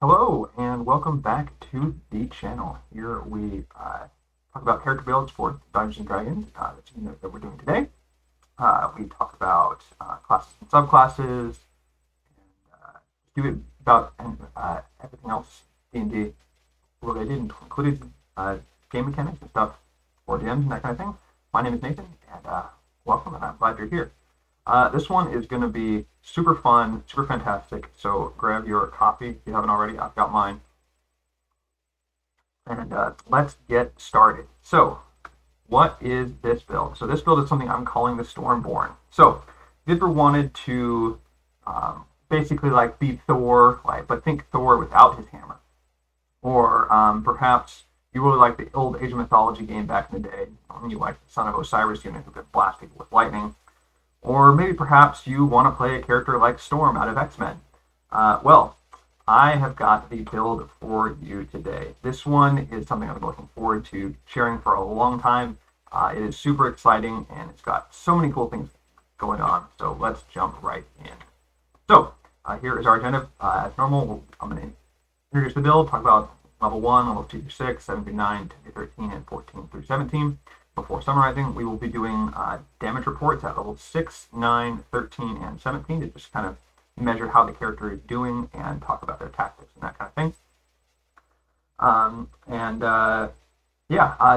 Hello and welcome back to the channel. Here we talk about character builds for Dungeons and Dragons, the team that we're doing today. We talk about classes and subclasses, and do it about everything else D&D related, including game mechanics and stuff for DMs and that kind of thing. My name is Nathan, and welcome, and I'm glad you're here. This one is going to be super fun, super fantastic. So grab your coffee if you haven't already. I've got mine. And let's get started. So, what is this build? So, this build is something I'm calling the Stormborn. So, if you ever wanted to basically like be Thor, but think Thor without his hammer, or perhaps you really like the old Age of Mythology game back in the day, when you like the Son of Osiris unit who could blast people with lightning. Or maybe perhaps you want to play a character like Storm out of X-Men. Well, I have got the build for you today. This one is something I've been looking forward to sharing for a long time. It is super exciting and it's got so many cool things going on. So let's jump right in. So here is our agenda. As normal, I'm going to introduce the build, talk about level 1, level 2 through 6, 7 through 9, 10 through 13, and 14 through 17. Before summarizing, we will be doing damage reports at level 6, 9, 13, and 17 to just kind of measure how the character is doing and talk about their tactics and that kind of thing.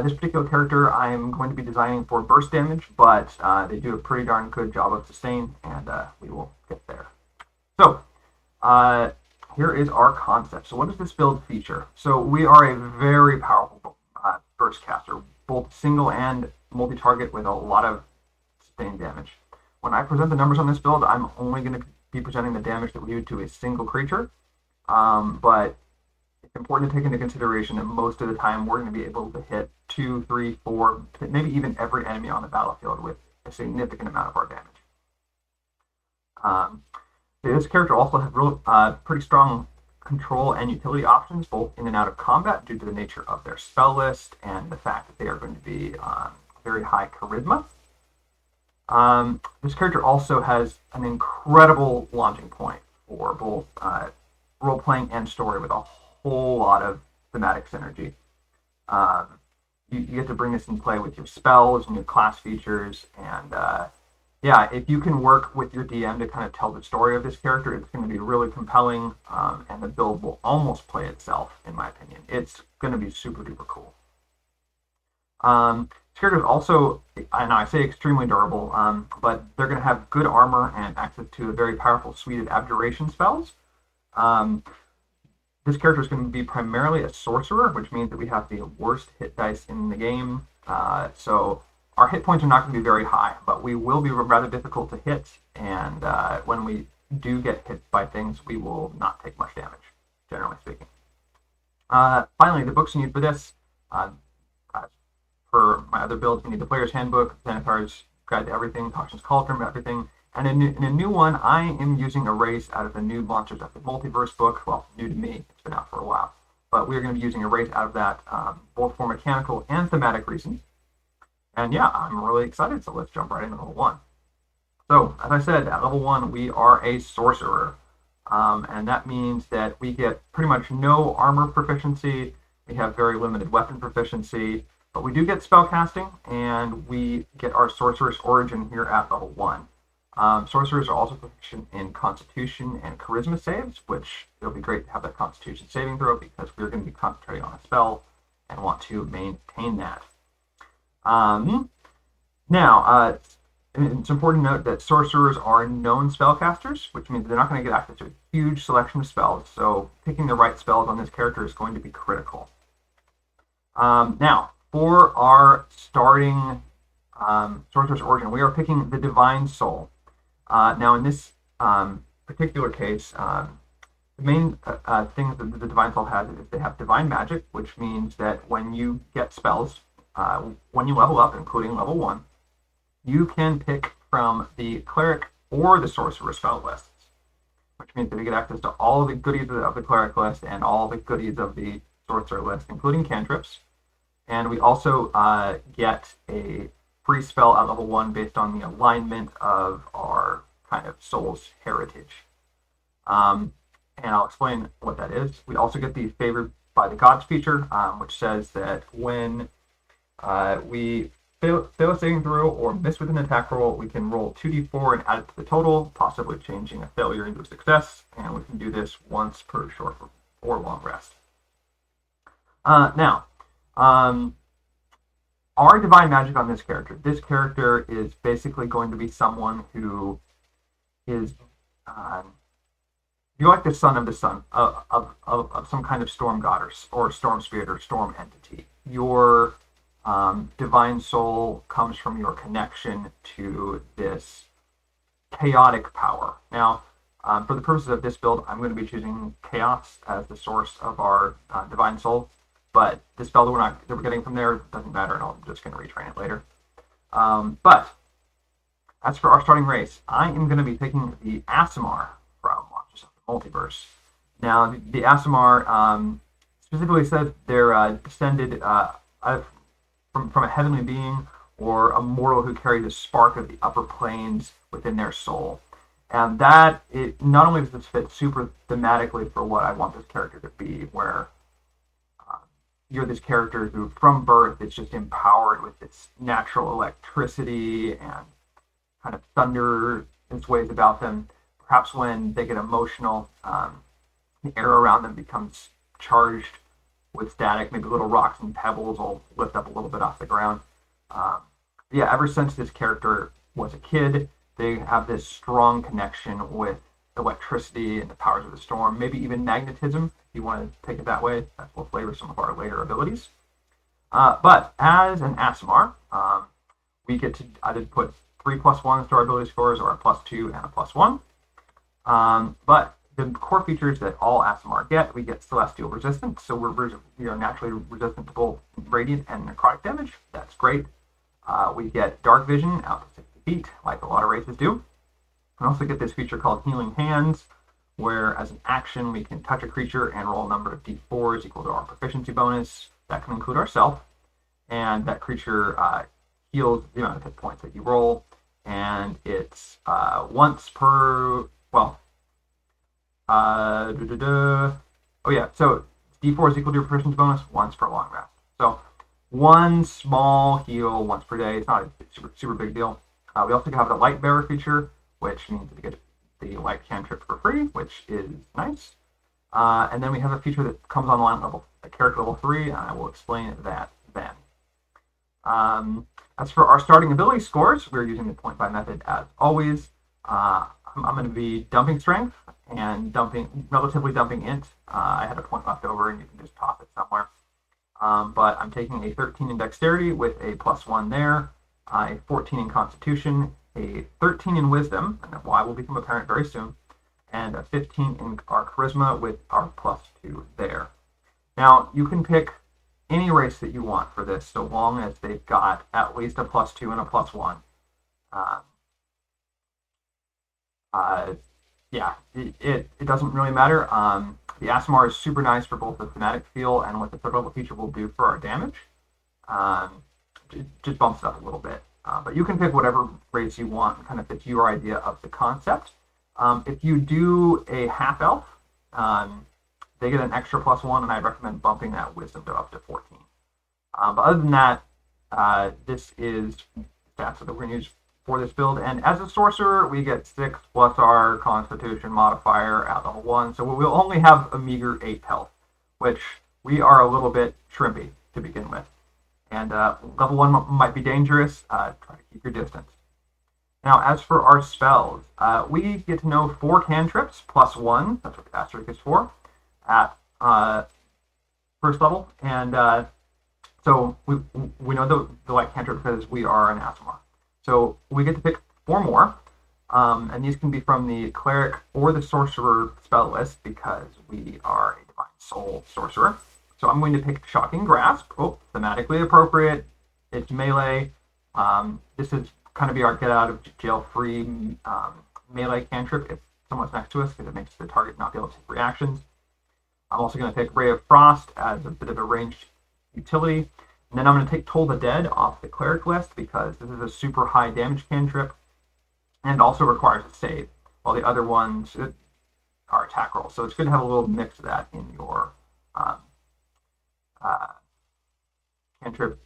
This particular character I am going to be designing for burst damage, but they do a pretty darn good job of sustain, and we will get there. So, here is our concept. So what does this build feature? So we are a very powerful burst caster, both single and multi-target with a lot of sustained damage. When I present the numbers on this build, I'm only going to be presenting the damage that we do to a single creature, but it's important to take into consideration that most of the time we're going to be able to hit 2, 3, 4, maybe even every enemy on the battlefield with a significant amount of our damage. This character also has pretty strong control and utility options, both in and out of combat, due to the nature of their spell list and the fact that they are going to be very high charisma. This character also has an incredible launching point for both role playing and story, with a whole lot of thematic synergy. You get to bring this in play with your spells and your class features, and if you can work with your DM to kind of tell the story of this character, it's going to be really compelling, and the build will almost play itself, in my opinion. It's going to be super duper cool. This character is also, and I say extremely durable, but they're going to have good armor and access to a very powerful suite of abjuration spells. This character is going to be primarily a sorcerer, which means that we have the worst hit dice in the game. So our hit points are not going to be very high, but we will be rather difficult to hit, and when we do get hit by things, we will not take much damage, generally speaking. Finally, the books you need for this, for my other builds, you need the Player's Handbook, Xanathar's Guide to Everything, Caution's Cauldron, everything. And in a new one, I am using Erase out of the new Monsters of the Multiverse book. Well, new to me, it's been out for a while. But we're going to be using Erase out of that, both for mechanical and thematic reasons. And yeah, I'm really excited, so let's jump right into level 1. So, as I said, at level 1, we are a sorcerer. And that means that we get pretty much no armor proficiency, we have very limited weapon proficiency, but we do get spellcasting, and we get our sorcerer's origin here at level 1. Sorcerers are also proficient in Constitution and Charisma saves, which it'll be great to have that Constitution saving throw, because we're going to be concentrating on a spell and want to maintain that. It's important to note that sorcerers are known spellcasters, which means they're not going to get access to a huge selection of spells, so picking the right spells on this character is going to be critical. Now, for our starting sorcerer's origin, we are picking the Divine Soul. Now, in this particular case, the main thing that the Divine Soul has is they have Divine Magic, which means that when you get spells, when you level up, including level 1, you can pick from the Cleric or the Sorcerer spell lists, which means that we get access to all of the goodies of the Cleric list and all the goodies of the Sorcerer list, including cantrips. And we also get a free spell at level 1 based on the alignment of our kind of soul's heritage. and I'll explain what that is. We also get the Favored by the Gods feature, which says that when we fail a saving throw or miss with an attack roll, we can roll 2d4 and add it to the total, possibly changing a failure into a success, and we can do this once per short or long rest. Now, our divine magic on this character is basically going to be someone who is you're like the son of the sun of some kind of storm god or storm spirit or storm entity. Your divine soul comes from your connection to this chaotic power. Now, for the purposes of this build, I'm going to be choosing chaos as the source of our divine soul. But the spell that we're getting from there doesn't matter, and I'm just going to retrain it later. But as for our starting race, I am going to be picking the Aasimar from Monsters of the Multiverse. Now, the Aasimar specifically says they're descended from a heavenly being or a mortal who carries a spark of the upper planes within their soul. And that, it not only does this fit super thematically for what I want this character to be, where you're this character who, from birth, is just empowered with this natural electricity and kind of thunder in ways about them. Perhaps when they get emotional, the air around them becomes charged with static. Maybe little rocks and pebbles will lift up a little bit off the ground. Yeah, ever since this character was a kid, they have this strong connection with electricity and the powers of the storm, maybe even magnetism, if you want to take it that way. That will flavor some of our later abilities. But as an Aasimar, we get to either put 3+1s to our ability scores or a +2 and a +1. But the core features that all Aasimar get, we get Celestial Resistance, so we are naturally resistant to both radiant and necrotic damage. That's great. We get Dark Vision out to 60 feet, like a lot of races do. We also get this feature called Healing Hands, where as an action we can touch a creature and roll a number of d4s equal to our proficiency bonus. That can include ourselves, and that creature heals the amount of hit points that you roll, and it's once per, well, oh yeah, so d4 is equal to your proficiency bonus once per long rest. So one small heal once per day. It's not a super big deal. We also have the Light Bearer feature, which means we get the light cantrip for free, which is nice. And then we have a feature that comes online at character level 3, and I will explain that then. As for our starting ability scores, we're using the point buy method as always. I'm going to be dumping strength and relatively dumping int. I had a point left over, and you can just toss it somewhere. But I'm taking a 13 in dexterity with a +1 there, a 14 in constitution, a 13 in wisdom, and why will become apparent very soon, and a 15 in our charisma with our +2 there. Now, you can pick any race that you want for this, so long as they've got at least a +2 and a +1. Yeah, it doesn't really matter. The Aasimar is super nice for both the thematic feel and what the third level feature will do for our damage. It just bumps it up a little bit. But you can pick whatever race you want, kind of fits your idea of the concept. If you do a half elf, they get an extra +1, and I recommend bumping that wisdom to up to 14. But other than that, this is stats that we're going to use for this build. And as a sorcerer, we get 6 plus our constitution modifier at level 1, so we'll only have a meager 8 health, which we are a little bit shrimpy to begin with. And level 1 might be dangerous. Try to keep your distance. Now, as for our spells, we get to know 4 cantrips +1. That's what the asterisk is for at first level. And so we know the light cantrip because we are an Aasimar. So we get to pick 4 more. And these can be from the Cleric or the Sorcerer spell list because we are a Divine Soul Sorcerer. So I'm going to pick Shocking Grasp. Oh, thematically appropriate. It's melee. This is kind of be our get out of jail free melee cantrip if someone's next to us, because it makes the target not be able to take reactions. I'm also going to pick Ray of Frost as a bit of a ranged utility. And then I'm going to take Toll the Dead off the Cleric list because this is a super high damage cantrip and also requires a save. While the other ones, our attack roll. So it's good to have a little mix of that in your uh, cantrip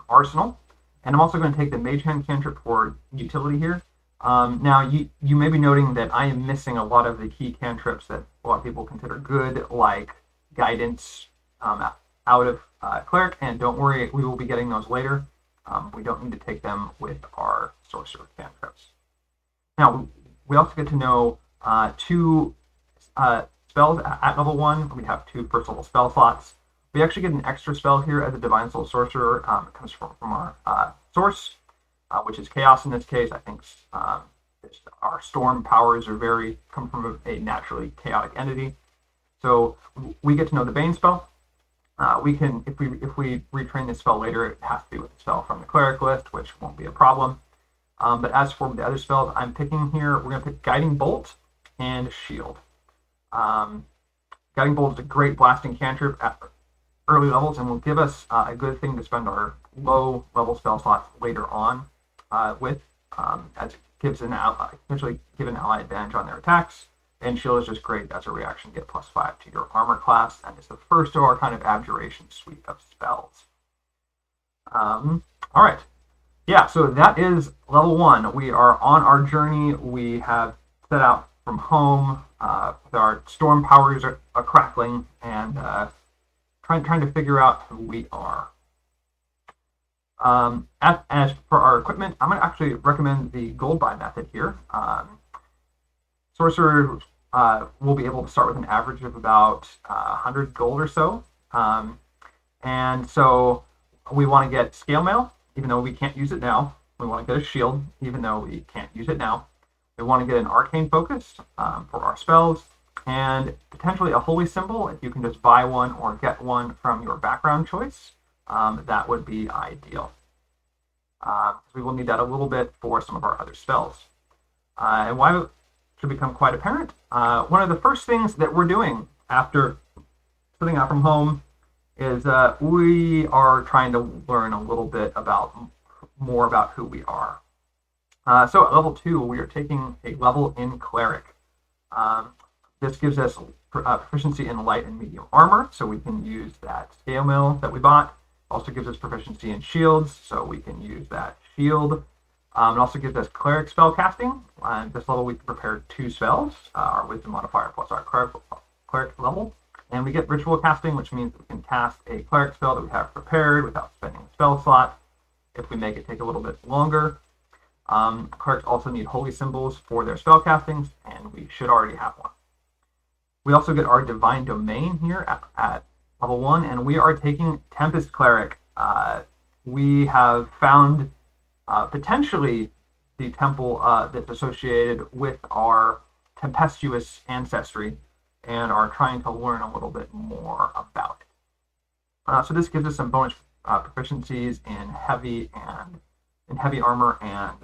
arsenal. And I'm also going to take the Mage Hand cantrip for utility here. Now, you may be noting that I am missing a lot of the key cantrips that a lot of people consider good, like Guidance out of Cleric, and don't worry, we will be getting those later. We don't need to take them with our Sorcerer cantrips. Now, we also get to know two spells at level 1. We have 2 first level spell slots. We actually get an extra spell here as a Divine Soul Sorcerer. It comes from our source, which is Chaos in this case. I think our storm powers come from a naturally chaotic entity. So we get to know the Bane spell. We can, if we retrain this spell later, it has to be with the spell from the Cleric list, which won't be a problem. But as for the other spells I'm picking here, we're going to pick Guiding Bolt and Shield. Guiding Bolt is a great blasting cantrip at early levels and will give us a good thing to spend our low level spell slots later on with, as it gives essentially give an ally advantage on their attacks. And Shield is just great as a reaction to get +5 to your armor class, and it's the first of our kind of abjuration suite of spells. All right. Yeah, so that is level 1. We are on our journey. We have set out from home with our storm powers are crackling and trying to figure out who we are. As for our equipment, I'm going to actually recommend the gold buy method here. Sorcerer will be able to start with an average of about 100 gold or so. And so we want to get scale mail, even though we can't use it now. We want to get a shield, even though we can't use it now. We want to get an arcane focus for our spells, and potentially a holy symbol. If you can just buy one or get one from your background choice, that would be ideal. We will need that a little bit for some of our other spells. And why it should become quite apparent. One of the first things that we're doing after setting out from home is we are trying to learn a little bit more about who we are. So at level 2, we are taking a level in Cleric. This gives us proficiency in light and medium armor, so we can use that scale mail that we bought. Also gives us proficiency in shields, so we can use that shield. It also gives us Cleric spell casting. At this level, we prepared 2 spells, our Wisdom modifier plus our Cleric level. And we get Ritual casting, which means we can cast a Cleric spell that we have prepared without spending a spell slot if we make it take a little bit longer. Clerics also need holy symbols for their spell castings, and we should already have one. We also get our Divine Domain here at level 1, and we are taking Tempest Cleric. We have found potentially the temple that's associated with our tempestuous ancestry, and are trying to learn a little bit more about it. So this gives us some bonus proficiencies in heavy armor and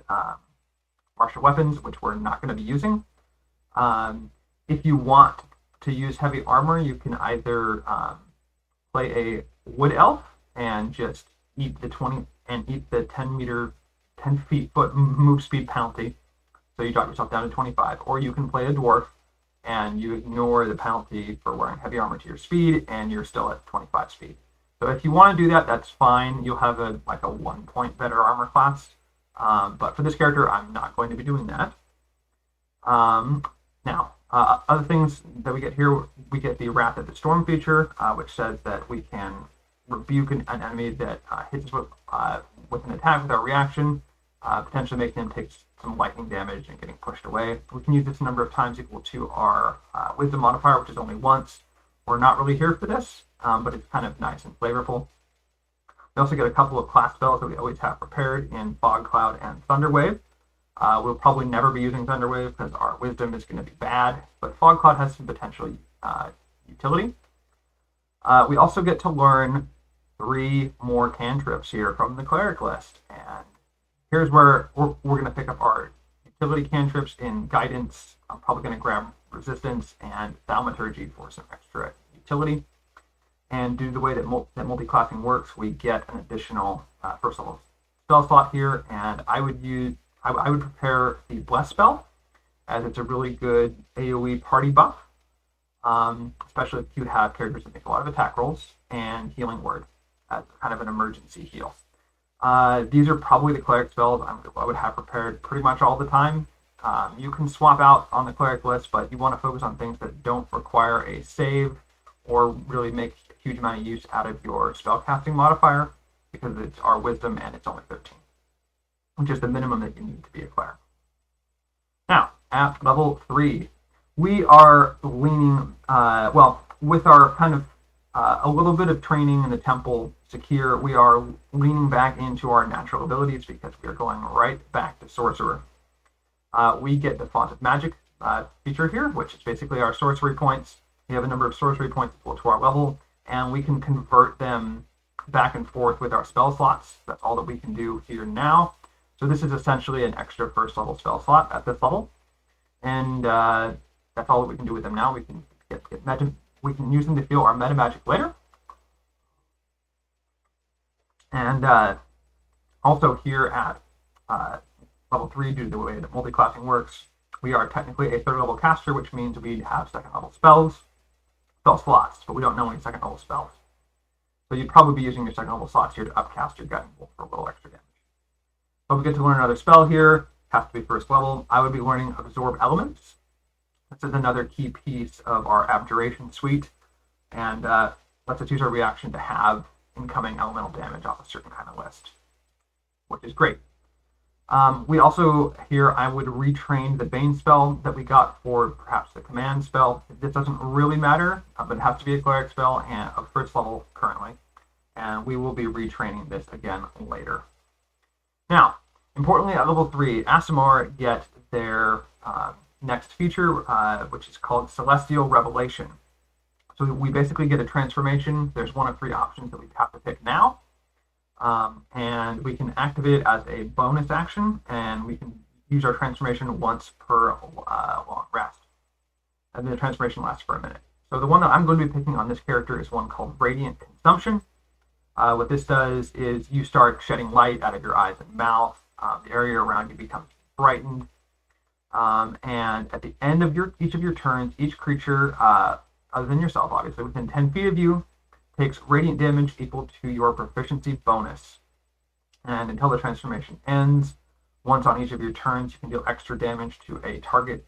martial weapons, which we're not going to be using. If you want to use heavy armor, you can either play a wood elf and just eat the 10 feet move speed penalty, so you drop yourself down to 25, or you can play a dwarf and you ignore the penalty for wearing heavy armor to your speed, and you're still at 25 speed. So if you want to do that, that's fine. You'll have a 1 point better armor class. But for this character, I'm not going to be doing that. Now, other things that we get here, we get the Wrath of the Storm feature, which says that we can rebuke an enemy that hits us with an attack with our reaction, potentially making them take some lightning damage and getting pushed away. We can use this a number of times equal to our Wisdom modifier, which is only once. We're not really here for this, but it's kind of nice and flavorful. We also get a couple of class spells that we always have prepared in Fog Cloud and Thunderwave. We'll probably never be using Thunderwave because our Wisdom is going to be bad, but Fog Cloud has some potential utility. We also get to learn 3 more cantrips here from the Cleric list, and here's where we're going to pick up our utility cantrips in Guidance. I'm probably going to grab Resistance and Thaumaturgy for some extra utility. And due to the way that multiclassing works, we get an additional first level spell slot here, and I would prepare the Bless spell as it's a really good AoE party buff, especially if you have characters that make a lot of attack rolls, and Healing Word as kind of an emergency heal. These are probably the Cleric spells I would have prepared pretty much all the time. You can swap out on the Cleric list, but you want to focus on things that don't require a save or really make a huge amount of use out of your spellcasting modifier, because it's our Wisdom and it's only 13, which is the minimum that you need to be a Cleric. Now, at level 3, we are leaning, with our kind of a little bit of training in the temple secure, we are leaning back into our natural abilities because we are going right back to Sorcerer. We get the Font of Magic feature here, which is basically our sorcery points. We have a number of sorcery points equal to our level, and we can convert them back and forth with our spell slots. That's all that we can do here now. So this is essentially an extra first level spell slot at this level, and that's all that we can do with them now. We can we can use them to feel our meta magic later. And also here at level 3, due to the way that multiclassing works, we are technically a 3rd level caster, which means we have 2nd level spell slots, but we don't know any 2nd level spells. So you'd probably be using your 2nd level slots here to upcast your Guiding Bolt for a little extra damage. But we get to learn another spell here, has to be 1st level. I would be learning Absorb Elements. This is another key piece of our Abjuration suite, and lets us use our reaction to have incoming elemental damage off a certain kind of list, which is great. We also, here, I would retrain the Bane spell that we got for perhaps the command spell. This doesn't really matter, but it has to be a Cleric spell and of 1st level currently, and we will be retraining this again later. Now, importantly, at level 3, Aasimar get their next feature, which is called Celestial Revelation. So we basically get a transformation. There's 1 of 3 options that we have to pick now. And we can activate it as a bonus action, and we can use our transformation once per long rest. And the transformation lasts for a minute. So the one that I'm going to be picking on this character is one called Radiant Consumption. What this does is you start shedding light out of your eyes and mouth. The area around you becomes brightened. And at the end of each of your turns, each creature, other than yourself, obviously, within 10 feet of you, takes radiant damage equal to your proficiency bonus. And until the transformation ends, once on each of your turns, you can deal extra damage to a target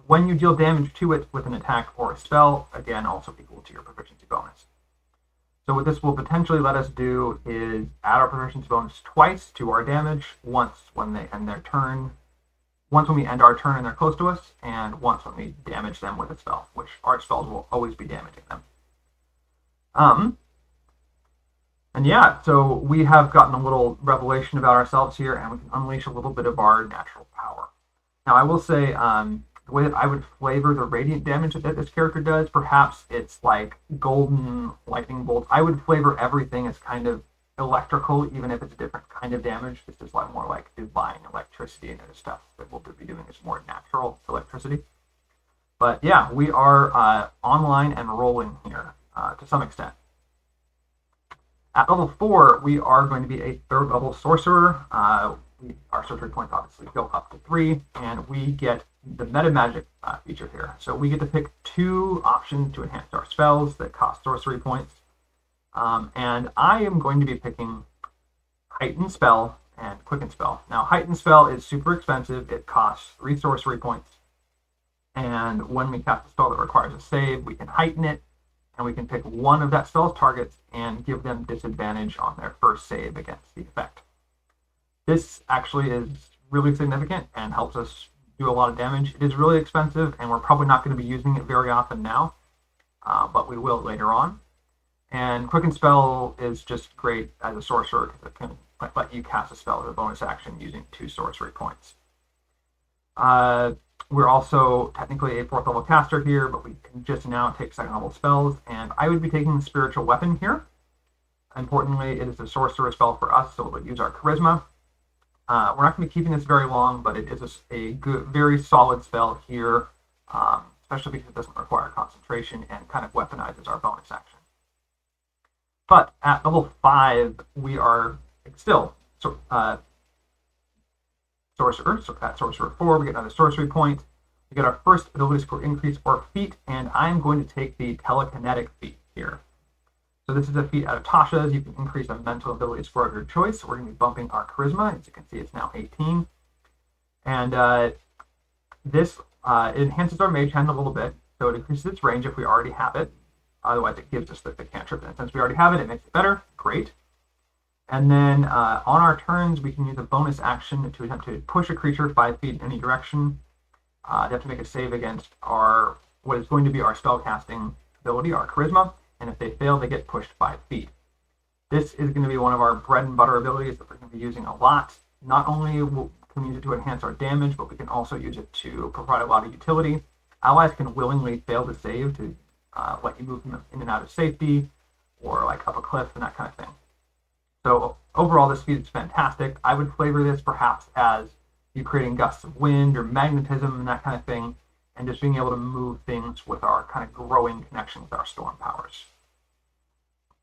when you deal damage to it with an attack or a spell, again, also equal to your proficiency bonus. So what this will potentially let us do is add our proficiency bonus twice to our damage, once when they end their turn, once when we end our turn and they're close to us, and once when we damage them with a spell, which our spells will always be damaging them. And yeah, so we have gotten a little revelation about ourselves here, and we can unleash a little bit of our natural power. Now, I will say, the way that I would flavor the radiant damage that this character does, perhaps it's like golden lightning bolts. I would flavor everything as kind of electrical, even if it's a different kind of damage. This is like more like divine electricity, and other stuff that we'll be doing is more natural electricity. But yeah, we are online and rolling here to some extent. At level 4, we are going to be a 3rd level sorcerer. Our sorcery points obviously go up to 3, and we get the meta magic feature here. So we get to pick 2 options to enhance our spells that cost sorcery points. And I am going to be picking Heighten Spell and Quicken Spell. Now, Heighten Spell is super expensive. It costs 3 sorcery points. And when we cast a spell that requires a save, we can heighten it, and we can pick one of that spell's targets and give them disadvantage on their first save against the effect. This actually is really significant and helps us do a lot of damage. It is really expensive, and we're probably not going to be using it very often now, but we will later on. And Quicken Spell is just great as a sorcerer because it can let you cast a spell as a bonus action using 2 sorcery points. We're also technically a 4th level caster here, but we can just now take 2nd level spells, and I would be taking Spiritual Weapon here. Importantly, it is a sorcerer spell for us, so we'll use our charisma. We're not going to be keeping this very long, but it is a good, very solid spell here, especially because it doesn't require concentration and kind of weaponizes our bonus action. But at level 5, we are still Sorcerer. So at Sorcerer 4, we get another sorcery point. We get our first ability score increase or feat, and I'm going to take the telekinetic feat here. So this is a feat out of Tasha's. You can increase a mental ability score of your choice. So we're going to be bumping our charisma. As you can see, it's now 18. And this enhances our mage hand a little bit. So it increases its range if we already have it. Otherwise, it gives us the cantrip. And since we already have it, it makes it better. Great. And then on our turns, we can use a bonus action to attempt to push a creature 5 feet in any direction. They have to make a save against what is going to be our spellcasting ability, our charisma. And if they fail, they get pushed 5 feet. This is going to be one of our bread and butter abilities that we're going to be using a lot. Not only can we use it to enhance our damage, but we can also use it to provide a lot of utility. Allies can willingly fail to save to let you move them in and out of safety, or like up a cliff and that kind of thing. So overall, this feat is fantastic. I would flavor this perhaps as you creating gusts of wind or magnetism and that kind of thing, and just being able to move things with our kind of growing connection with our storm powers.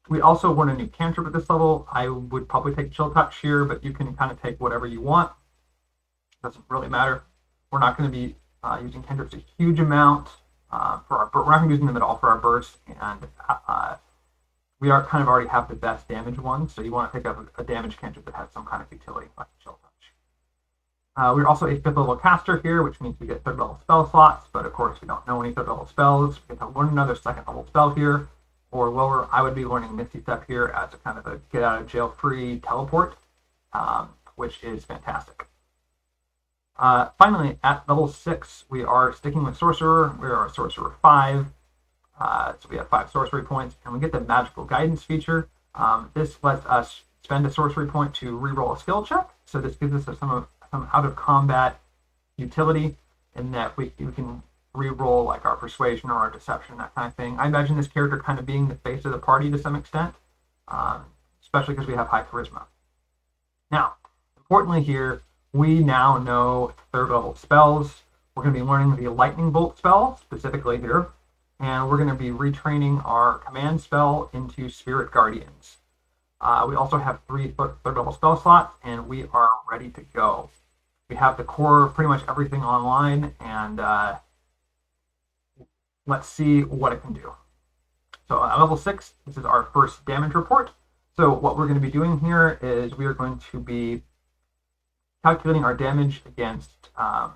We also want a new cantrip at this level. I would probably take Chill Touch here, but you can kind of take whatever you want. Doesn't really matter. We're not going to be using cantrips a huge amount we're not going to be using them at all for our burst, and we are kind of already have the best damage ones, so you want to pick up a damage cantrip that has some kind of utility, like Chill Touch. We're also a 5th level caster here, which means we get 3rd level spell slots, but of course we don't know any 3rd level spells. We get to learn another 2nd level spell here, or lower. I would be learning Misty Step here as a kind of a get out of jail free teleport, which is fantastic. Finally, at level 6, we are sticking with Sorcerer. We are a Sorcerer 5, so we have 5 sorcery points, and we get the Magical Guidance feature. This lets us spend a sorcery point to reroll a skill check, so this gives us some out-of-combat utility in that we can reroll like our Persuasion or our Deception, that kind of thing. I imagine this character kind of being the face of the party to some extent, especially because we have high charisma. Now, importantly here, we now know 3rd level spells. We're going to be learning the Lightning Bolt spell specifically here, and we're going to be retraining our command spell into Spirit Guardians. We also have 3 3rd level spell slots, and we are ready to go. We have the core, pretty much everything online, and let's see what it can do. So at level 6, this is our first damage report. So what we're going to be doing here is we are going to be calculating our damage against an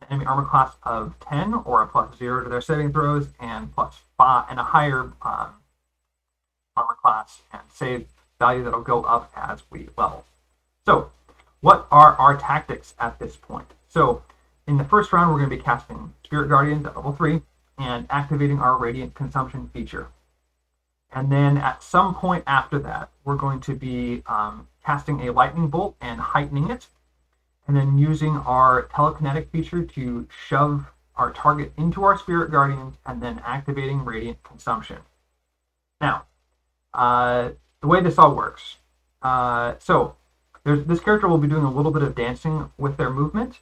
enemy armor class of 10 or a +0 to their saving throws, and +5 and a higher armor class and save value that'll go up as we level. So what are our tactics at this point? So in the first round, we're going to be casting Spirit Guardians at level 3 and activating our Radiant Consumption feature. And then at some point after that, we're going to be casting a Lightning Bolt and heightening it, and then using our telekinetic feature to shove our target into our Spirit Guardians, and then activating Radiant Consumption. Now, the way this all works, so this character will be doing a little bit of dancing with their movement,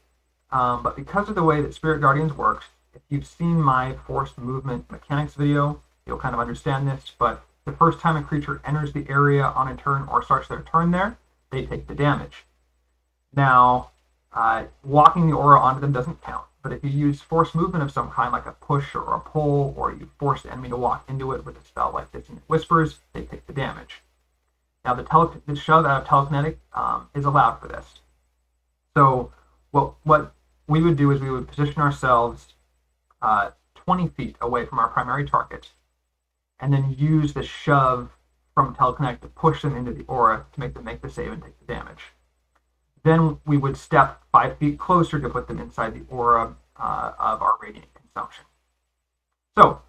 but because of the way that Spirit Guardians works, if you've seen my forced movement mechanics video, you'll kind of understand this, but the first time a creature enters the area on a turn or starts their turn there, they take the damage. Now, walking the aura onto them doesn't count, but if you use forced movement of some kind, like a push or a pull, or you force the enemy to walk into it with a spell like Dissonant Whispers, they take the damage. Now, the shove out of telekinetic is allowed for this. So what we would do is we would position ourselves 20 feet away from our primary target, and then use the shove from telekinetic to push them into the aura to make them make the save and take the damage. Then we would step 5 feet closer to put them inside the aura of our Radiant Consumption. So,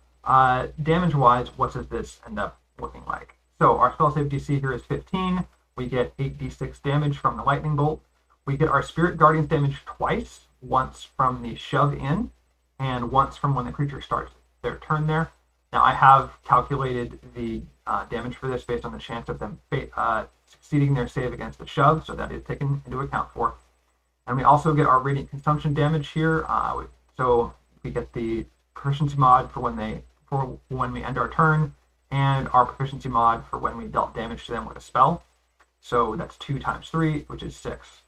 damage-wise, what does this end up looking like? So our spell save DC here is 15. We get 8d6 damage from the Lightning Bolt. We get our Spirit Guardians damage twice, once from the shove in, and once from when the creature starts their turn there. Now, I have calculated the damage for this based on the chance of them succeeding their save against the shove, so that is taken into account for. And we also get our Radiant Consumption damage here. So we get the proficiency mod for when we end our turn, and our proficiency mod for when we dealt damage to them with a spell. So that's 2 times 3, which is 6.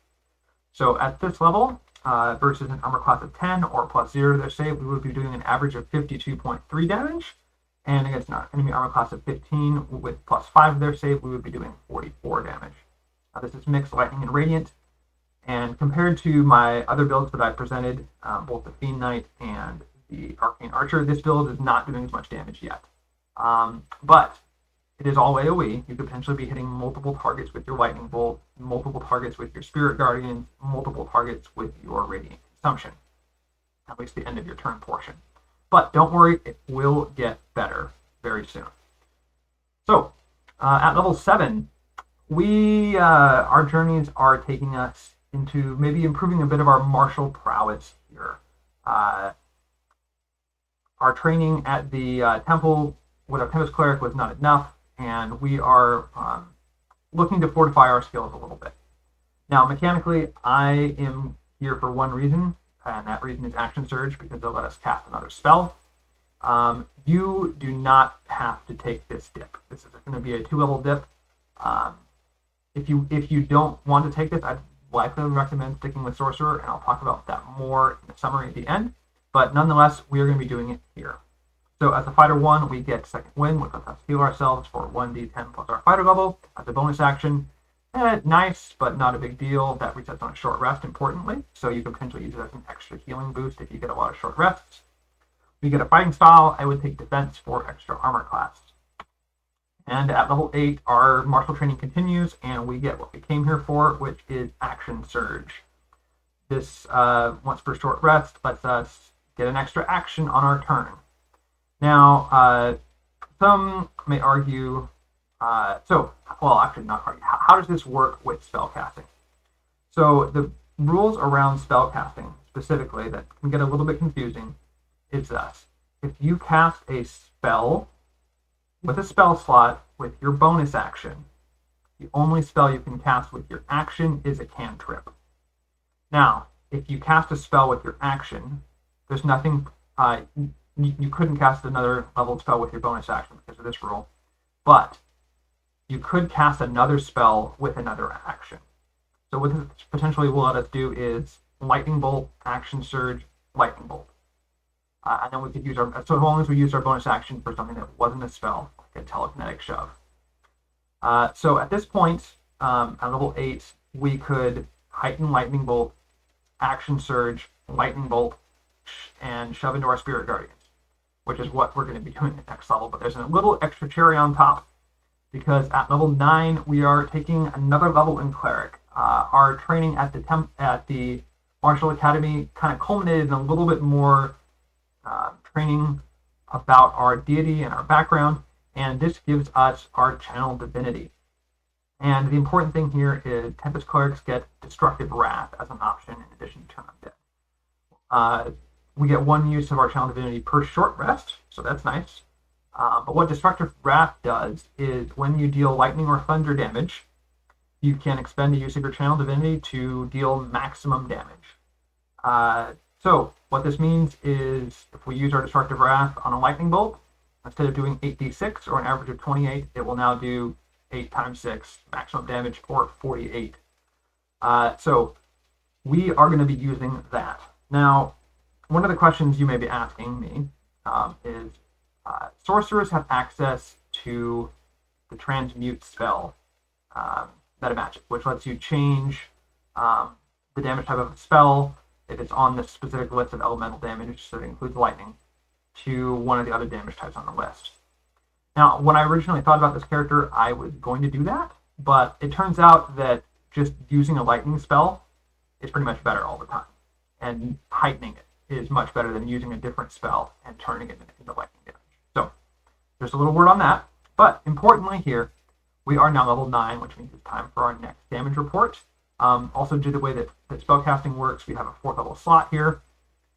So at this level, versus an armor class of 10 or plus 0 to their save, we would be doing an average of 52.3 damage. And against an enemy armor class of 15 with plus 5 to their save, we would be doing 44 damage. This is mixed lightning and radiant. And compared to my other builds that I presented, both the Fiend Knight and the Arcane Archer, this build is not doing as much damage yet. But it is all AoE. You could potentially be hitting multiple targets with your Lightning Bolt, multiple targets with your Spirit Guardians, multiple targets with your Radiant Consumption, at least the end of your turn portion. But don't worry, it will get better very soon. So, at level 7, our journeys are taking us into maybe improving a bit of our martial prowess here. Our training at the temple with our Tempest Cleric was not enough, and we are looking to fortify our skills a little bit. Now, mechanically, I am here for one reason, and that reason is Action Surge, because they'll let us cast another spell. You do not have to take this dip. This is going to be a 2-level dip. If you don't want to take this, I'd likely recommend sticking with Sorcerer, and I'll talk about that more in the summary at the end. But nonetheless, we are going to be doing it here. So as a Fighter 1, we get Second Wind, which lets us heal ourselves for 1d10 plus our fighter level as a bonus action. Nice, but not a big deal. That resets on a short rest, importantly. So you can potentially use it as an extra healing boost if you get a lot of short rests. We get a Fighting Style. I would take Defense for extra armor class. And at level 8, our martial training continues, and we get what we came here for, which is Action Surge. This, once per short rest, lets us get an extra action on our turn. Now, some may argue, actually not argue, how does this work with spellcasting? So the rules around spellcasting, specifically, that can get a little bit confusing, is this. If you cast a spell with a spell slot with your bonus action, the only spell you can cast with your action is a cantrip. Now, if you cast a spell with your action, there's nothing, you couldn't cast another leveled spell with your bonus action because of this rule, but you could cast another spell with another action. So what this potentially will let us do is Lightning Bolt, Action Surge, Lightning Bolt. And then we could use so long as we use our bonus action for something that wasn't a spell, like a telekinetic shove. So at this point, at level 8, we could heighten Lightning Bolt, Action Surge, Lightning Bolt, and shove into our Spirit Guardians, which is what we're going to be doing at next level. But there's a little extra cherry on top, because at level 9, we are taking another level in Cleric. Our training at the Martial Academy kind of culminated in a little bit more training about our deity and our background, and this gives us our Channel Divinity. And the important thing here is Tempest Clerics get Destructive Wrath as an option in addition to Turn Undead. We get one use of our Channel Divinity per short rest, so that's nice. But what Destructive Wrath does is when you deal lightning or thunder damage, you can expend a use of your Channel Divinity to deal maximum damage. So what this means is if we use our Destructive Wrath on a Lightning Bolt, instead of doing 8d6 or an average of 28, it will now do 8 times 6 maximum damage or 48. So we are going to be using that. Now, one of the questions you may be asking me is, sorcerers have access to the Transmute spell, Meta Magic, which lets you change the damage type of a spell if it's on the specific list of elemental damage, so it includes lightning, to one of the other damage types on the list. Now, when I originally thought about this character, I was going to do that, but it turns out that just using a lightning spell is pretty much better all the time, and heightening it is much better than using a different spell and turning it into lightning damage. So, just a little word on that, but importantly here, we are now level 9, which means it's time for our next damage report. Also, due to the way that spellcasting works, we have a 4th level slot here,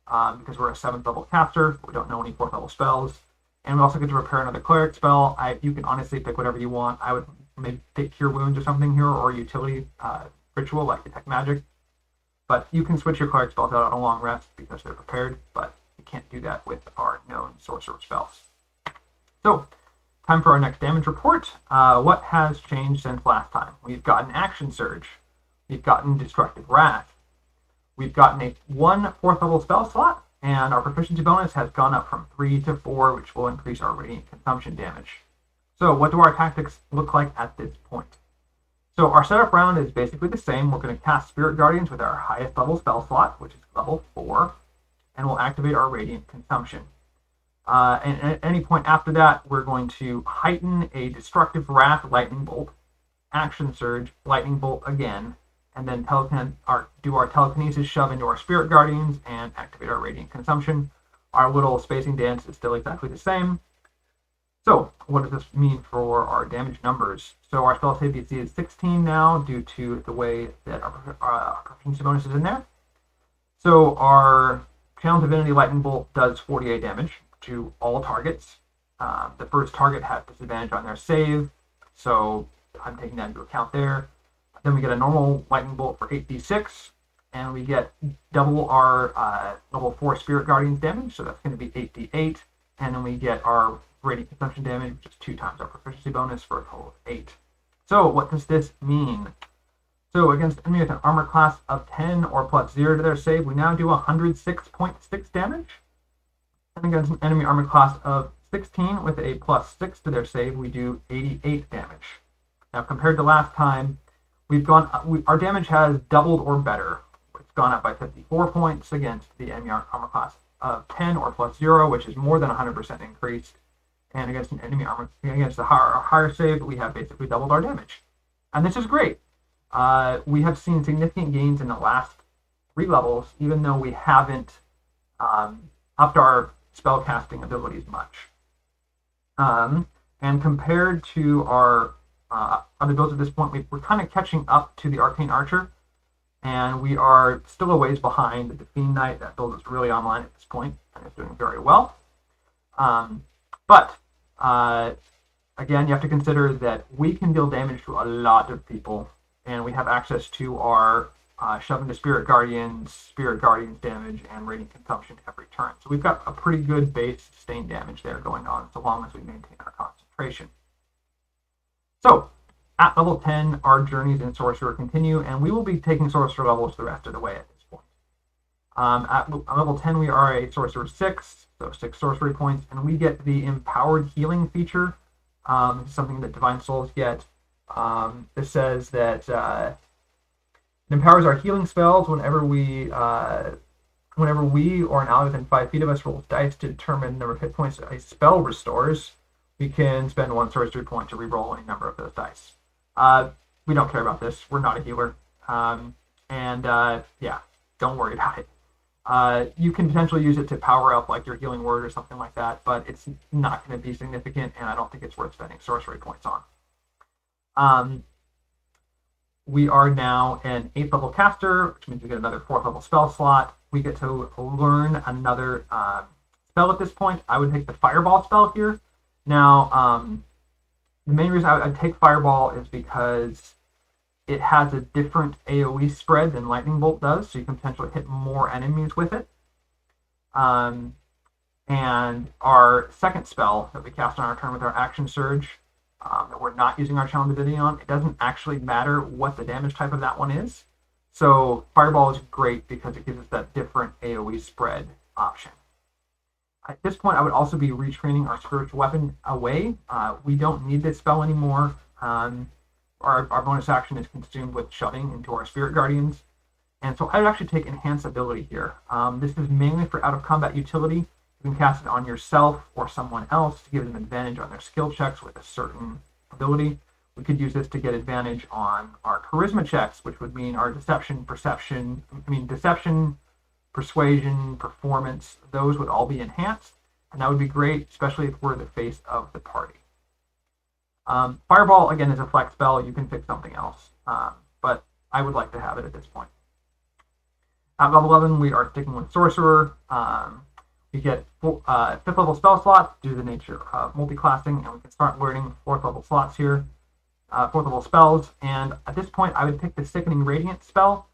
because we're a 7th level caster. We don't know any 4th level spells. And we also get to repair another Cleric spell. You can honestly pick whatever you want. I would maybe pick Cure Wounds or something here, or utility ritual like Detect Magic. But you can switch your Cleric spells out on a long rest because they're prepared, but you can't do that with our known Sorcerer spells. So, time for our next damage report. What has changed since last time? We've gotten Action Surge. We've gotten Destructive Wrath. we've gotten one 4th level spell slot, and our proficiency bonus has gone up from 3 to 4, which will increase our radiant consumption damage. So what do our tactics look like at this point? So our setup round is basically the same. We're going to cast Spirit Guardians with our highest level spell slot, which is level 4, and we'll activate our radiant consumption. And at any point after that, we're going to heighten a Destructive Wrath Lightning Bolt, Action Surge, Lightning Bolt again, and then do our Telekinesis Shove into our Spirit Guardians and activate our Radiant Consumption. Our little spacing dance is still exactly the same. So what does this mean for our damage numbers? So our spell save DC is 16 now due to the way that our proficiency bonus is in there. So our Channel Divinity Lightning Bolt does 48 damage to all targets. The first target has disadvantage on their save, so I'm taking that into account there. Then we get a normal Lightning Bolt for 8d6, and we get double our level 4 Spirit Guardians damage, so that's going to be 8d8, and then we get our Radiant Consumption damage, which is 2 times our proficiency bonus for a total of 8. So what does this mean? So against enemy with an armor class of 10 or plus 0 to their save, we now do 106.6 damage. And against an enemy armor class of 16 with a plus 6 to their save, we do 88 damage. Now compared to last time, our damage has doubled or better. It's gone up by 54 points against the enemy armor class of 10 or plus 0, which is more than 100% increased. And against an enemy armor, against the higher save, we have basically doubled our damage. And this is great. We have seen significant gains in the last 3 levels, even though we haven't upped our spellcasting abilities much. And compared to our other builds at this point, we're kind of catching up to the Arcane Archer, and we are still a ways behind the Fiend Knight. That build is really online at this point, and it's doing very well. But again, you have to consider that we can deal damage to a lot of people, and we have access to our Shove into Spirit Guardians damage, and Radiant Consumption every turn. So we've got a pretty good base sustained damage there going on, so long as we maintain our concentration. So at level 10, our journeys in Sorcerer continue, and we will be taking Sorcerer levels the rest of the way at this point. At level 10, we are a Sorcerer 6, so 6 sorcery points, and we get the Empowered Healing feature. This is something that Divine Souls get. This says that it empowers our healing spells whenever we or an ally within 5 feet of us rolls dice to determine the number of hit points a spell restores. We can spend 1 sorcery point to reroll any number of those dice. We don't care about this. We're not a healer. Yeah, don't worry about it. You can potentially use it to power up like your healing word or something like that, but it's not going to be significant, and I don't think it's worth spending sorcery points on. We are now an 8th level caster, which means we get another 4th level spell slot. We get to learn another spell at this point. I would take the Fireball spell here. Now, the main reason I would take Fireball is because it has a different AoE spread than Lightning Bolt does, so you can potentially hit more enemies with it. And our second spell that we cast on our turn with our Action Surge, that we're not using our Channel Divinity on, it doesn't actually matter what the damage type of that one is. So Fireball is great because it gives us that different AoE spread option. At this point, I would also be retraining our Spiritual Weapon away. We don't need this spell anymore. Our bonus action is consumed with shoving into our Spirit Guardians. And so I would actually take Enhance Ability here. This is mainly for out-of-combat utility. You can cast it on yourself or someone else to give them advantage on their skill checks with a certain ability. We could use this to get advantage on our Charisma checks, which would mean our Deception, Persuasion, Performance, those would all be enhanced. And that would be great, especially if we're the face of the party. Fireball, again, is a flex spell. You can pick something else, but I would like to have it at this point. At level 11, we are sticking with Sorcerer. We get 5th level spell slots due to the nature of multiclassing, and we can start learning 4th level slots here, 4th level spells. And at this point, I would pick the Sickening Radiant spell.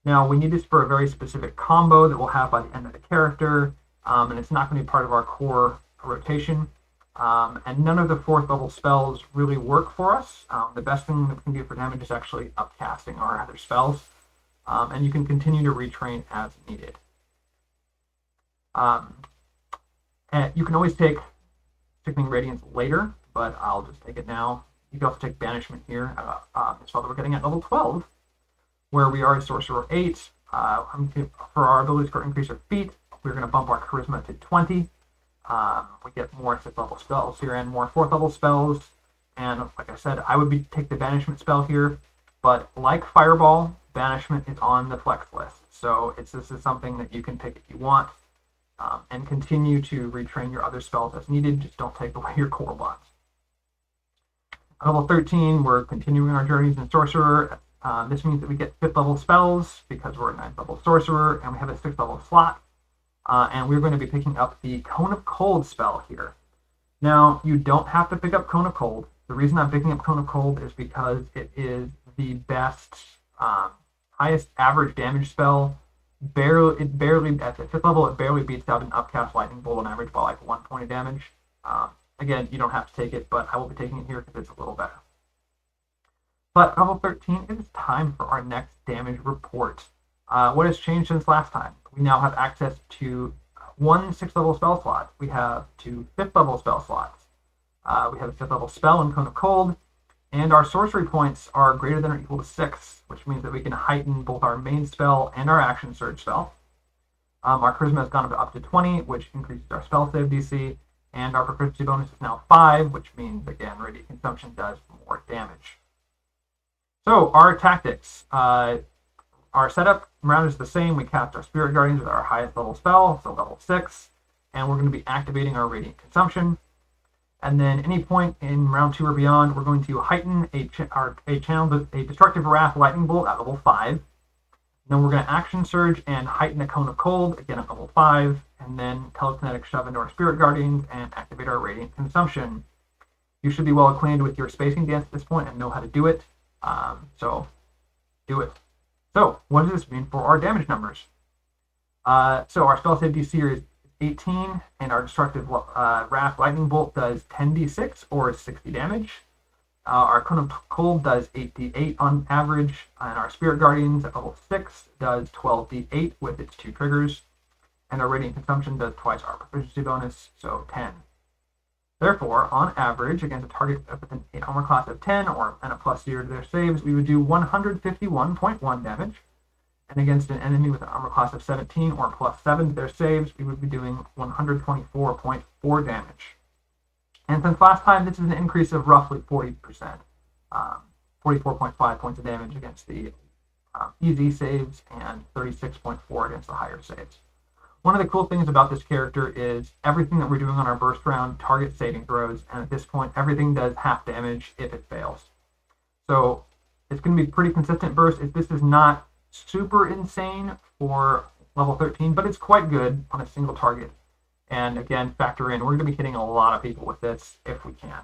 Now, we need this for a very specific combo that we'll have by the end of the character, and it's not going to be part of our core rotation. And none of the 4th level spells really work for us. The best thing that we can do for damage is actually upcasting our other spells. and you can continue to retrain as needed. And you can always take Sickening Radiance later, but I'll just take it now. You can also take Banishment here. This spell that we're getting at level 12, where we are a Sorcerer 8. For our ability score increase our feat, we're going to bump our Charisma to 20. We get more 6th level spells here and more 4th level spells. And like I said, I would take the Banishment spell here. But like Fireball, Banishment is on the flex list. So this is something that you can pick if you want. And continue to retrain your other spells as needed. Just don't take away your core ones. At level 13, we're continuing our journeys in Sorcerer. This means that we get 5th level spells because we're a 9th level Sorcerer, and we have a 6th level slot. And we're going to be picking up the Cone of Cold spell here. Now, you don't have to pick up Cone of Cold. The reason I'm picking up Cone of Cold is because it is the best, highest average damage spell. At the 5th level, it barely beats out an Upcast Lightning Bolt on average by like 1 point of damage. Again, you don't have to take it, but I will be taking it here because it's a little better. But level 13, it is time for our next damage report. What has changed since last time? We now have access to 1 6th level spell slot. We have 2 5th level spell slots. We have a 5th level spell in Cone of Cold, and our sorcery points are greater than or equal to 6, which means that we can heighten both our main spell and our action surge spell. Our charisma has gone up to 20, which increases our spell save DC, and our proficiency bonus is now 5, which means, again, radiant consumption does more damage. So, our tactics. Our setup round is the same. We cast our Spirit Guardians with our highest level spell, so level 6, and we're going to be activating our radiant consumption. And then any point in round 2 or beyond, we're going to heighten a Destructive Wrath Lightning Bolt at level 5. Then we're going to Action Surge and heighten a Cone of Cold, again at level 5, and then Telekinetic Shove into our Spirit Guardians and activate our Radiant Consumption. You should be well acquainted with your Spacing Dance at this point and know how to do it, so do it. So, what does this mean for our damage numbers? So our spell save DC is 18, and our Destructive Wrath Lightning Bolt does 10d6 or 60 damage. Our Cone of Cold does 8d8 on average, and our Spirit Guardians at level 6 does 12d8 with its 2 triggers, and our Radiant Consumption does twice our proficiency bonus, so 10. Therefore, on average, against a target with an armor class of 10 and a plus 0 to their saves, we would do 151.1 damage. And against an enemy with an armor class of 17 or plus 7 to their saves, we would be doing 124.4 damage. And since last time, this is an increase of roughly 40%, 44.5 points of damage against the easy saves and 36.4 against the higher saves. One of the cool things about this character is everything that we're doing on our burst round target saving throws, and at this point, everything does half damage if it fails. So it's going to be pretty consistent burst. This is not super insane for level 13, but it's quite good on a single target. And again, factor in, we're going to be hitting a lot of people with this if we can.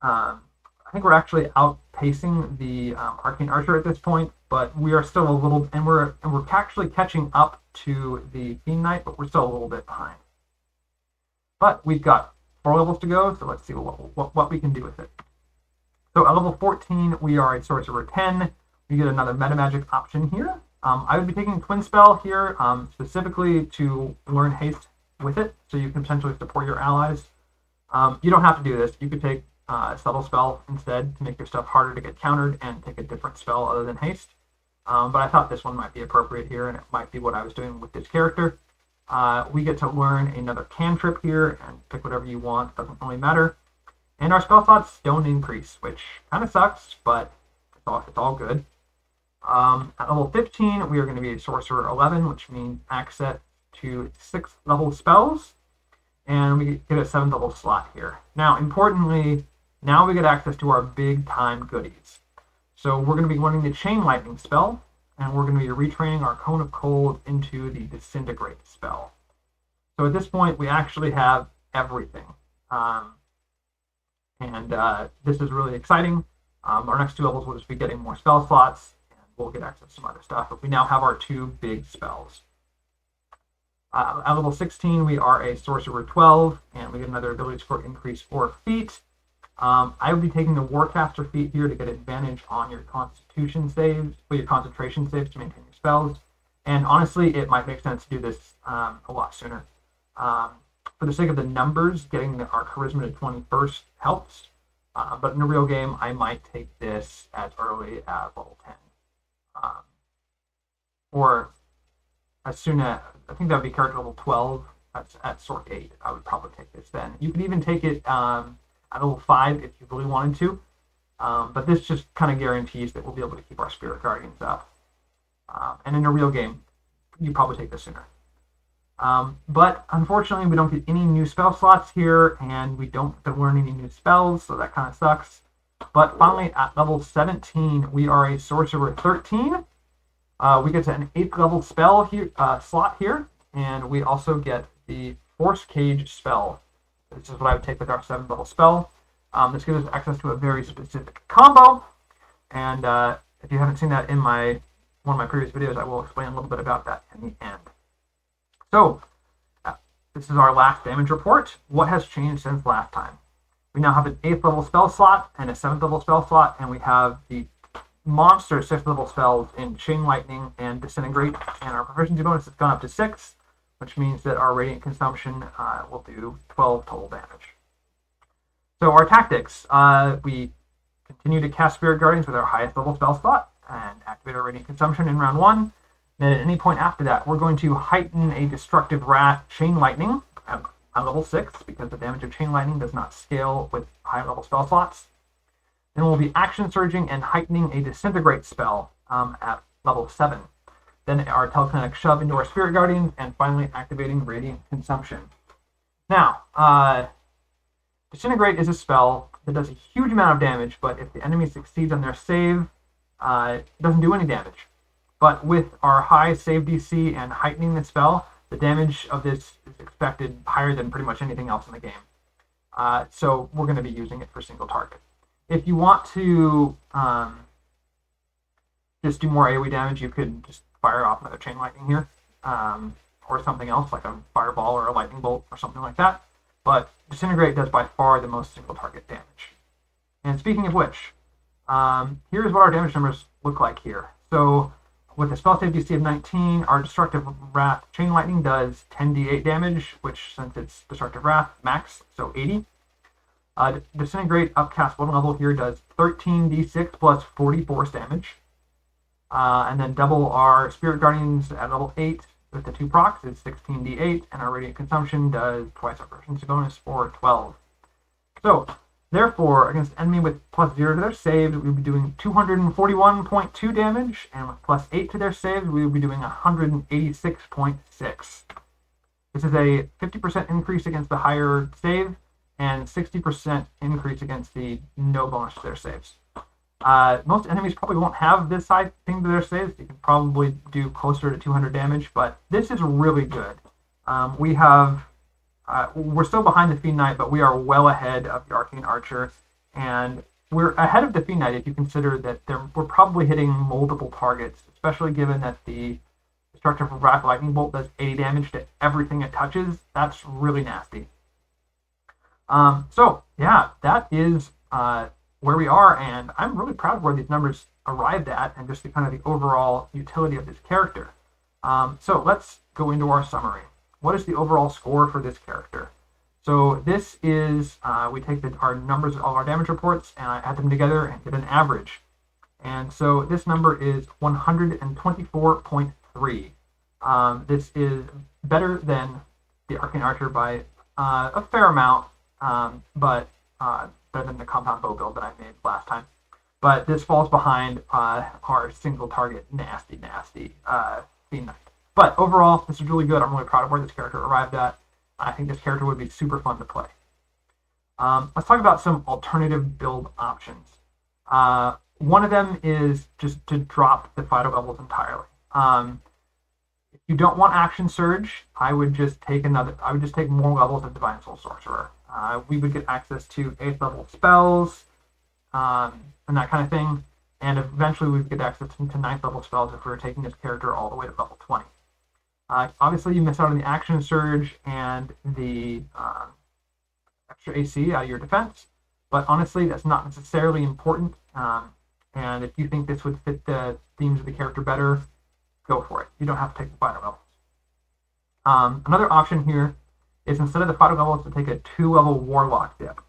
I think we're actually outpacing the Arcane Archer at this point, but we are still a little, and we're actually catching up to the Fiend Knight, but we're still a little bit behind. But we've got 4 levels to go, so let's see what we can do with it. So at level 14, we are a Sorcerer 10. We get another meta magic option here. I would be taking Twin Spell here, specifically to learn haste with it, so you can potentially support your allies. You don't have to do this. You could take Subtle Spell instead to make your stuff harder to get countered and take a different spell other than haste. But I thought this one might be appropriate here, and it might be what I was doing with this character. We get to learn another cantrip here and pick whatever you want. Doesn't really matter. And our spell slots don't increase, which kind of sucks, but it's all good. At level 15, we are going to be a Sorcerer 11, which means access to 6th level spells, and we get a 7th level slot here. Now, importantly, now we get access to our big time goodies. So we're going to be learning the Chain Lightning spell, and we're going to be retraining our Cone of Cold into the Disintegrate spell. So at this point, we actually have everything. This is really exciting. Our next 2 levels will just be getting more spell slots, and we'll get access to some other stuff, but we now have our 2 big spells. At level 16, we are a Sorcerer 12, and we get another ability score increase or feat. I would be taking the Warcaster feat here to get advantage on your Constitution saves, or your concentration saves to maintain your spells. And honestly, it might make sense to do this a lot sooner. For the sake of the numbers, getting our Charisma to 20 first helps. But in a real game, I might take this as early as level 10. Or as soon as, I think that would be character level 12 at Sorc 8. I would probably take this then. You could even take it at level 5 if you really wanted to. But this just kind of guarantees that we'll be able to keep our Spirit Guardians up. And in a real game, you probably take this sooner. But unfortunately, we don't get any new spell slots here, and we don't get to learn any new spells, so that kind of sucks. But finally, at level 17, we are a Sorcerer 13. We get to an 8th level spell here, slot here, and we also get the Force Cage spell. This is what I would take with our 7th level spell. This gives us access to a very specific combo, and if you haven't seen that in one of my previous videos, I will explain a little bit about that in the end. So, this is our last damage report. What has changed since last time? We now have an 8th level spell slot and a 7th level spell slot, and we have the monster 6th level spells in Chain Lightning and Disintegrate, and our proficiency bonus has gone up to 6, which means that our Radiant Consumption will do 12 total damage. So our tactics, we continue to cast Spirit Guardians with our highest level spell slot and activate our Radiant Consumption in round 1. Then at any point after that, we're going to heighten a Destructive Wrath Chain Lightning at level 6, because the damage of Chain Lightning does not scale with high level spell slots. Then we'll be Action Surging and heightening a Disintegrate spell at level 7. Then our Telekinetic Shove into our Spirit Guardians, and finally activating Radiant Consumption. Now, Disintegrate is a spell that does a huge amount of damage, but if the enemy succeeds on their save, it doesn't do any damage. But with our high save DC and heightening the spell, the damage of this is expected higher than pretty much anything else in the game. So we're going to be using it for single target. If you want to just do more AoE damage, you could just fire off another Chain Lightning here, or something else like a Fireball or a Lightning Bolt or something like that. But Disintegrate does by far the most single target damage. And speaking of which, here's what our damage numbers look like here. So with a spell save DC of 19, our Destructive Wrath Chain Lightning does 10d8 damage, which, since it's Destructive Wrath, max, so 80. Disintegrate upcast 1 level here does 13d6 plus 40 force damage. And then double our Spirit Guardians at level 8 with the 2 procs is 16d8, and our Radiant Consumption does twice our proficiency bonus for 12. So, therefore, against an enemy with plus 0 to their saves, we will be doing 241.2 damage, and with plus 8 to their saves, we will be doing 186.6. This is a 50% increase against the higher save, and 60% increase against the no bonus to their saves. Most enemies probably won't have this side thing to their saves. You can probably do closer to 200 damage, but this is really good. We're still behind the Fiend Knight, but we are well ahead of the Arcane Archer, and we're ahead of the Fiend Knight if you consider that we're probably hitting multiple targets, especially given that the Destructive Wrath Lightning Bolt does 80 damage to everything it touches. That's really nasty. So yeah, that is where we are, and I'm really proud of where these numbers arrived at, and just the kind of the overall utility of this character. So let's go into our summary. What is the overall score for this character? So this is, we take our numbers of all our damage reports, and I add them together and get an average. And so this number is 124.3. This is better than the Arcane Archer by a fair amount, but better than the compound bow build that I made last time. But this falls behind our single target nasty Fiend Knight. But overall, this is really good. I'm really proud of where this character arrived at. I think this character would be super fun to play. Let's talk about some alternative build options. One of them is just to drop the Fido levels entirely. If you don't want Action Surge, I would just take more levels of Divine Soul Sorcerer. We would get access to 8th level spells and that kind of thing, and eventually we would get access to 9th level spells if we were taking this character all the way to level 20. Obviously, you miss out on the Action Surge and the extra AC out of your defense, But honestly, that's not necessarily important. And if you think this would fit the themes of the character better, go for it. You don't have to take the fighter levels. Another option here is instead of the fighter levels to take a 2-level warlock dip.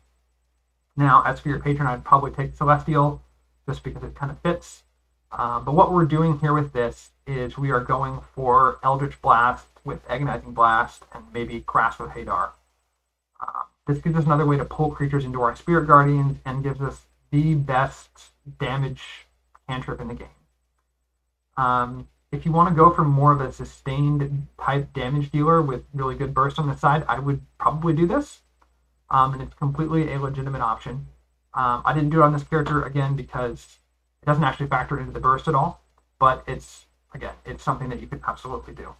Now, as for your patron, I'd probably take Celestial just because it kind of fits. But what we're doing here with this is we are going for Eldritch Blast with Agonizing Blast and maybe Grasp of Hadar. This gives us another way to pull creatures into our Spirit Guardians and gives us the best damage cantrip in the game. If you want to go for more of a sustained type damage dealer with really good burst on the side, I would probably do this. And it's completely a legitimate option. I didn't do it on this character, again, because it doesn't actually factor into the burst at all. But it's something that you can absolutely do.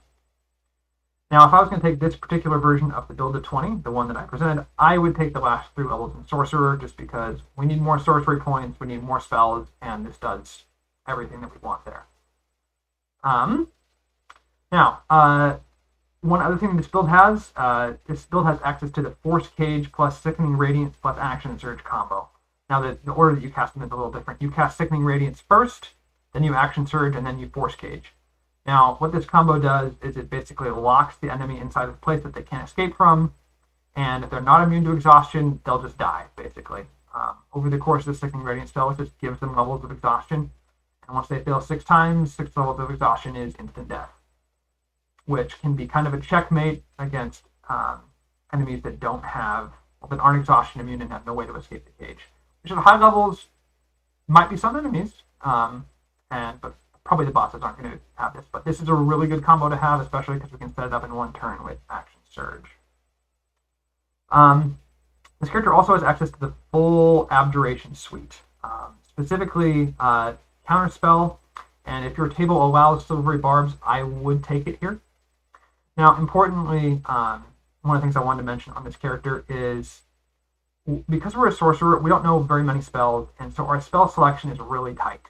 Now, if I was going to take this particular version of the build of 20, the one that I presented, I would take the last 3 levels in Sorcerer just because we need more sorcery points, we need more spells, and this does everything that we want there. Now, one other thing this build has access to the Force Cage plus Sickening Radiance plus Action Surge combo. Now, the order that you cast them is a little different. You cast Sickening Radiance first, then you Action Surge, and then you Force Cage. Now, what this combo does is it basically locks the enemy inside of a place that they can't escape from, and if they're not immune to exhaustion, they'll just die, basically. Over the course of the Sickening Radiance spell, it just gives them levels of exhaustion, and once they fail 6 times, 6 levels of exhaustion is instant death, which can be kind of a checkmate against enemies that aren't exhaustion immune and have no way to escape the cage. Which at high levels might be some enemies, but probably the bosses aren't going to have this. But this is a really good combo to have, especially because we can set it up in one turn with Action Surge. This character also has access to the full Abjuration suite, specifically Counterspell, and if your table allows Silvery Barbs, I would take it here. Now, importantly, one of the things I wanted to mention on this character is because we're a sorcerer, we don't know very many spells, and so our spell selection is really tight.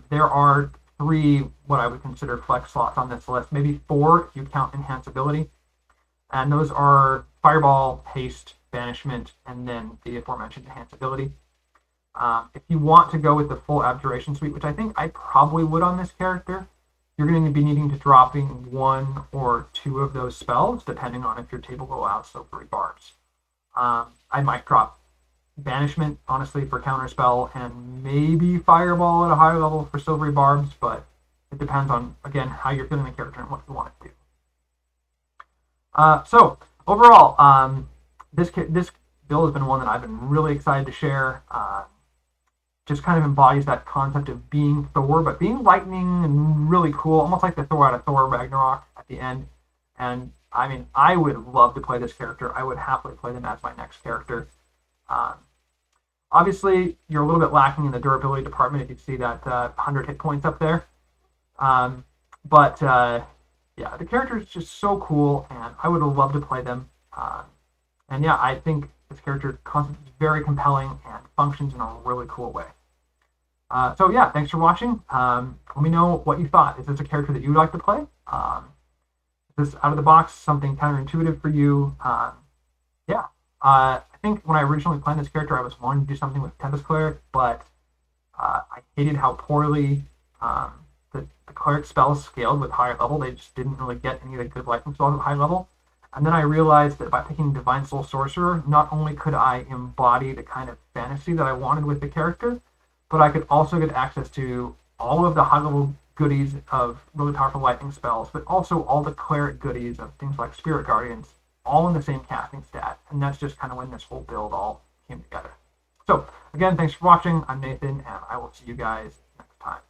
There are 3 what I would consider flex slots on this list, maybe 4 if you count Enhance Ability, and those are Fireball, Haste, Banishment, and then the aforementioned Enhance Ability. If you want to go with the full Abjuration suite, which I think I probably would on this character, you're going to be needing to dropping 1 or 2 of those spells, depending on if your table allows Silvery Barbs. I might drop Banishment, honestly, for Counterspell, and maybe Fireball at a higher level for Silvery Barbs, but it depends on, again, how you're feeling the character and what you want to do. So, overall, this build has been one that I've been really excited to share. Just kind of embodies that concept of being Thor, but being lightning and really cool, almost like the Thor out of Thor Ragnarok at the end. And I mean, I would love to play this character. I would happily play them as my next character. Obviously, you're a little bit lacking in the durability department if you see that 100 hit points up there. Yeah, the character is just so cool, and I would love to play them. And yeah, I think this character concept is very compelling and functions in a really cool way. So yeah, thanks for watching. Let me know what you thought. Is this a character that you would like to play? Is this out of the box, something counterintuitive for you? I think when I originally planned this character, I was wanting to do something with Tempest Cleric, but I hated how poorly the Cleric spells scaled with higher level. They just didn't really get any of the good lightning spells at high level. And then I realized that by picking Divine Soul Sorcerer, not only could I embody the kind of fantasy that I wanted with the character, but I could also get access to all of the high-level goodies of really powerful lightning spells, but also all the Cleric goodies of things like Spirit Guardians, all in the same casting stat. And that's just kind of when this whole build all came together. So, again, thanks for watching. I'm Nathan, and I will see you guys next time.